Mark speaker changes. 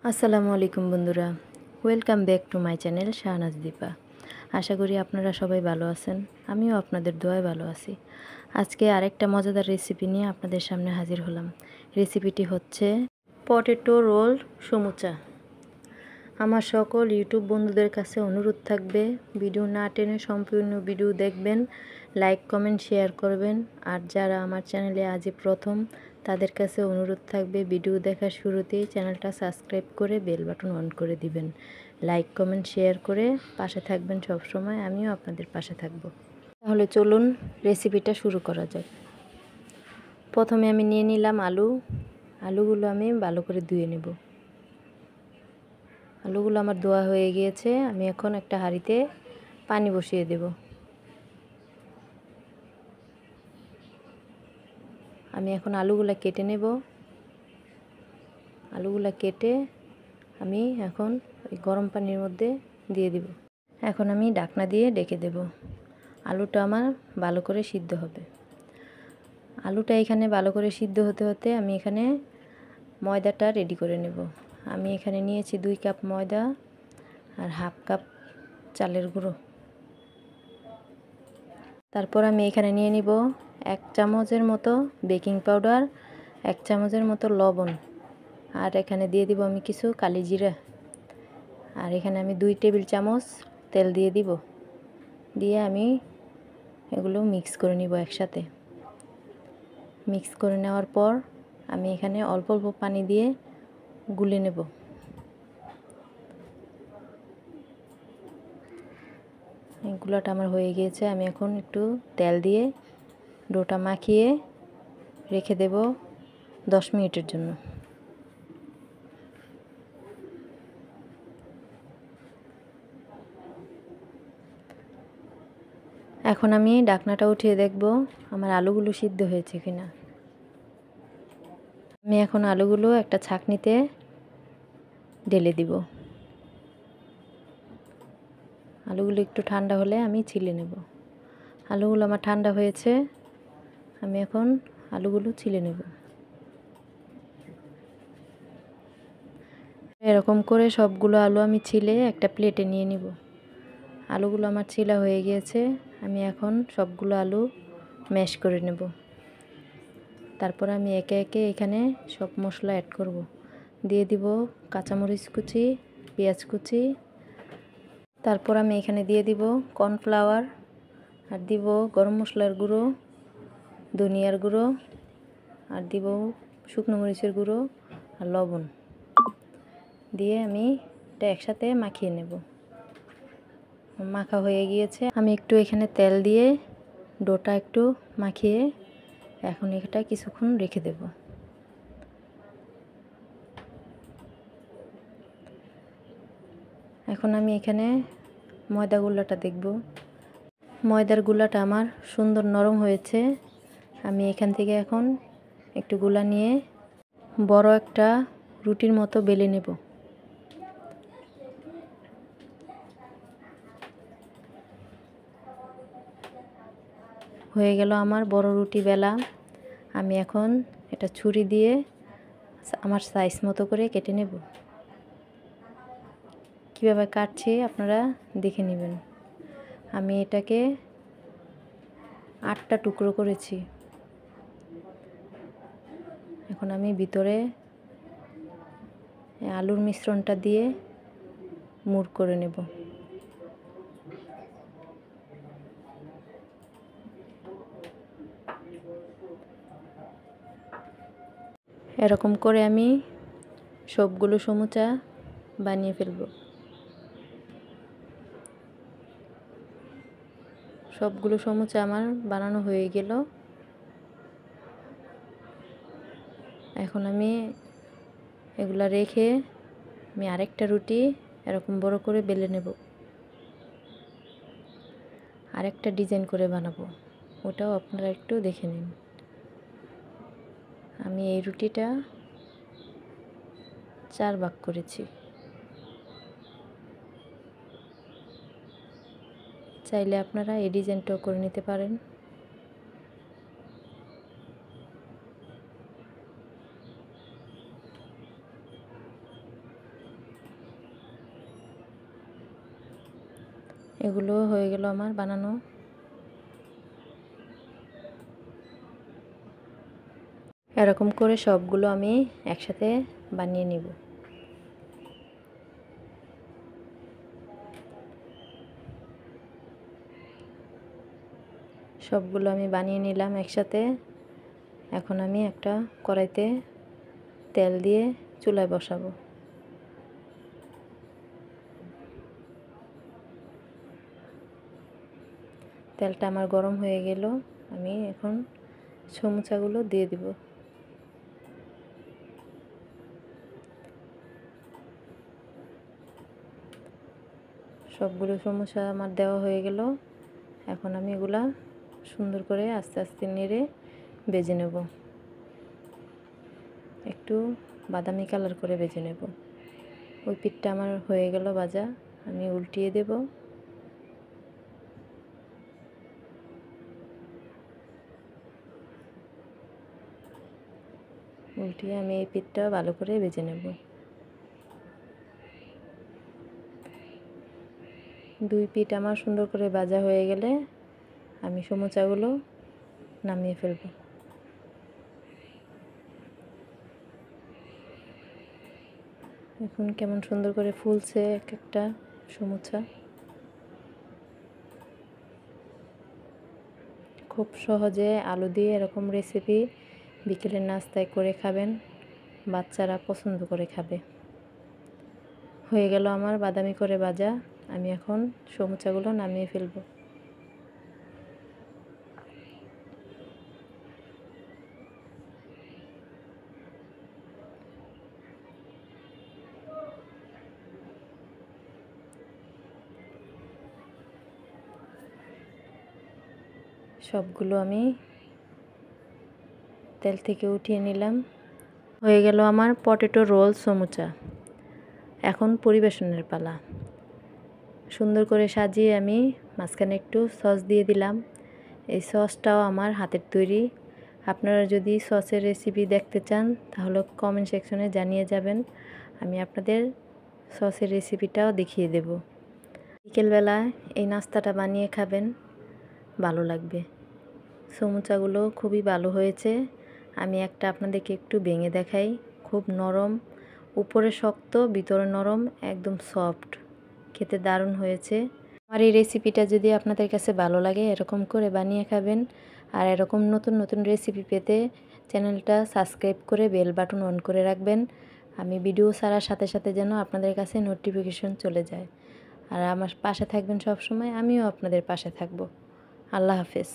Speaker 1: আসসালামু আলাইকুম বন্ধুরা, welcome back to my channel Shahnaz Dipa. আশা করি আপনারা সবাই ভালো আছেন। আমিও আপনাদের দোয়ায় ভালো আছি। আজকে আরেকটা মজাদার রেসিপি নিয়ে আপনাদের সামনে হাজির হলাম। রেসিপিটি হচ্ছে পটেটো রোল সমুচা। আমার সকল ইউটিউব বন্ধুদের কাছে অনুরোধ থাকবে, ভিডিও না টেনে সম্পূর্ণ ভিডিও দেখবেন, লাইক কমেন্ট শেয়ার করবেন। আর যারা আমার চ্যানেলে আজই প্রথম, তাদের কাছে অনুরোধ থাকবে ভিডিও দেখার শুরুতেই চ্যানেলটা সাবস্ক্রাইব করে বেল বাটন অন করে দিবেন। লাইক কমেন্ট শেয়ার করে পাশে থাকবেন সব সময়, আমিও আপনাদের পাশে থাকব। তাহলে চলুন রেসিপিটা শুরু করা যাক। প্রথমে আমি নিয়ে নিলাম আলুগুলো আমি ভালো করে ধুয়ে নেব। আলুগুলো আমার ধোয়া হয়ে গিয়েছে। আমি এখন একটা হাঁড়িতে পানি বসিয়ে দেব। আমি এখন আলুগুলো কেটে নেব। আলুগুলো কেটে আমি এখন ওই গরম পানির মধ্যে দিয়ে দিব। এখন আমি ঢাকনা দিয়ে ঢেকে দেব। আলুটা আমার ভালো করে সিদ্ধ হবে। আলুটা এখানে ভালো করে সিদ্ধ হতে হতে আমি এখানে ময়দাটা রেডি করে নেব। আমি এখানে নিয়েছি 2 কাপ ময়দা আর হাফ কাপ চালের গুঁড়ো। তারপর আমি এখানে নিয়ে নিব 1 চামচের মতো বেকিং পাউডার, 1 চামচের মতো লবণ, আর এখানে দিয়ে দিব আমি কিছু কালি জিরা। আর এখানে আমি 2 টেবিল চামচ তেল দিয়ে দিব। দিয়ে আমি এগুলো মিক্স করে নিব একসাথে। মিক্স করে নেওয়ার পর আমি এখানে অল্প অল্প পানি দিয়ে গুলে নেব। গুলাটা আমার হয়ে গিয়েছে। আমি এখন একটু তেল দিয়ে ডোটা মাখিয়ে রেখে দেব 10 মিনিটের জন্য। এখন আমি ঢাকনাটা উঠিয়ে দেখব আমার আলুগুলো সিদ্ধ হয়েছে কিনা। আমি এখন আলুগুলো একটা ছাঁকনিতে ঢেলে দিব। আলুগুলো একটু ঠান্ডা হলে আমি ছিলে নেব। আলুগুলো আমার ঠান্ডা হয়েছে। আমি এখন আলুগুলো ছিলে নেব। এরকম করে সবগুলো আলু আমি ছিলে একটা প্লেটে নিয়ে নিব। আলুগুলো আমার ছিলা হয়ে গিয়েছে। আমি এখন সবগুলো আলু ম্যাশ করে নেব। তারপর আমি একে একে এখানে সব মশলা অ্যাড করব। দিয়ে দিব কাঁচামরিচ কুচি, পেঁয়াজ কুচি। তারপর আমি এখানে দিয়ে দিব কর্নফ্লাওয়ার, আর দিব গরম মশলার গুঁড়ো, ধনিয়ার গুঁড়ো, আর দিব শুকনো মরিচের গুঁড়ো আর লবণ। দিয়ে আমি এটা একসাথে মাখিয়ে নেব। মাখা হয়ে গিয়েছে। আমি একটু এখানে তেল দিয়ে ডোটা একটু মাখিয়ে এখন এটা কিছুক্ষণ রেখে দেব। এখন আমি এখানে ময়দা গুলাটা দেখব। ময়দার গুলাটা আমার সুন্দর নরম হয়েছে। আমি এখান থেকে এখন একটু গুলা নিয়ে বড় একটা রুটির মতো বেলে নেব। হয়ে গেল আমার বড় রুটি বেলা। আমি এখন এটা ছুরি দিয়ে আমার সাইজ মতো করে কেটে নেব। কীভাবে কাটছি আপনারা দেখে নেবেন। আমি এটাকে 8টা টুকরো করেছি। এখন আমি ভিতরে আলুর মিশ্রণটা দিয়ে মুড় করে নেব। এরকম করে আমি সবগুলো সমুচা বানিয়ে ফেলব। সবগুলো সমুচা আমার বানানো হয়ে গেল। এখন আমি এগুলা রেখে আমি আরেকটা রুটি এরকম বড় করে বেলে নেব। আরেকটা ডিজাইন করে বানাবো, ওটাও আপনারা একটু দেখে নিন। আমি এই রুটিটা 4 ভাগ করেছি। চাইলে আপনারা এই ডিজাইনটাও করে নিতে পারেন। এগুলো হয়ে গেল আমার বানানো। এরকম করে সবগুলো আমি একসাথে বানিয়ে নিব। সবগুলো আমি বানিয়ে নিলাম একসাথে। এখন আমি একটা কড়াইতে তেল দিয়ে চুলায় বসাবো। তেলটা আমার গরম হয়ে গেল, আমি এখন সমুচাগুলো দিয়ে দিব। সবগুলো সমুচা আমার দেওয়া হয়ে গেল। এখন আমি এগুলা সুন্দর করে আস্তে আস্তে নেড়ে ভেজে নেব, একটু বাদামি কালার করে ভেজে নেব। ওই পিঠটা আমার হয়ে গেল ভাজা, আমি উল্টিয়ে দেব। উল্টিয়ে আমি এই পিঠটা ভালো করে ভেজে নেব। দুই পিঠ আমার সুন্দর করে ভাজা হয়ে গেলে আমি সমুচাগুলো নামিয়ে ফেলব। এখন কেমন সুন্দর করে ফুলছে এক একটা সমুচা। খুব সহজে আলু দিয়ে এরকম রেসিপি বিকেলের নাস্তায় করে খাবেন, বাচ্চারা পছন্দ করে খাবে। হয়ে গেল আমার বাদামি করে ভাজা, আমি এখন সমুচাগুলো নামিয়ে ফেলব। সবগুলো আমি তেল থেকে উঠিয়ে নিলাম। হয়ে গেল আমার পটেটো রোল সমুচা। এখন পরিবেশনের পালা। সুন্দর করে সাজিয়ে আমি মাঝখানে একটু সস দিয়ে দিলাম। এই সসটাও আমার হাতের তৈরি। আপনারা যদি সসের রেসিপি দেখতে চান তাহলে কমেন্ট সেকশনে জানিয়ে যাবেন, আমি আপনাদের সসের রেসিপিটাও দেখিয়ে দেব। বিকেলবেলায় এই নাস্তাটা বানিয়ে খাবেন, ভালো লাগবে। সমুচাগুলো খুবই ভালো হয়েছে। আমি একটা আপনাদেরকে একটু ভেঙে দেখাই, খুব নরম, উপরে শক্ত ভিতরে নরম, একদম সফট, খেতে দারুণ হয়েছে। আমার এই রেসিপিটা যদি আপনাদের কাছে ভালো লাগে এরকম করে বানিয়ে খাবেন। আর এরকম নতুন নতুন রেসিপি পেতে চ্যানেলটা সাবস্ক্রাইব করে বেল বাটন অন করে রাখবেন, আমি ভিডিও ছাড়ার সাথে সাথে যেন আপনাদের কাছে নোটিফিকেশন চলে যায়। আর আমার পাশে থাকবেন সব সময়, আমিও আপনাদের পাশে থাকব। আল্লাহ হাফেজ।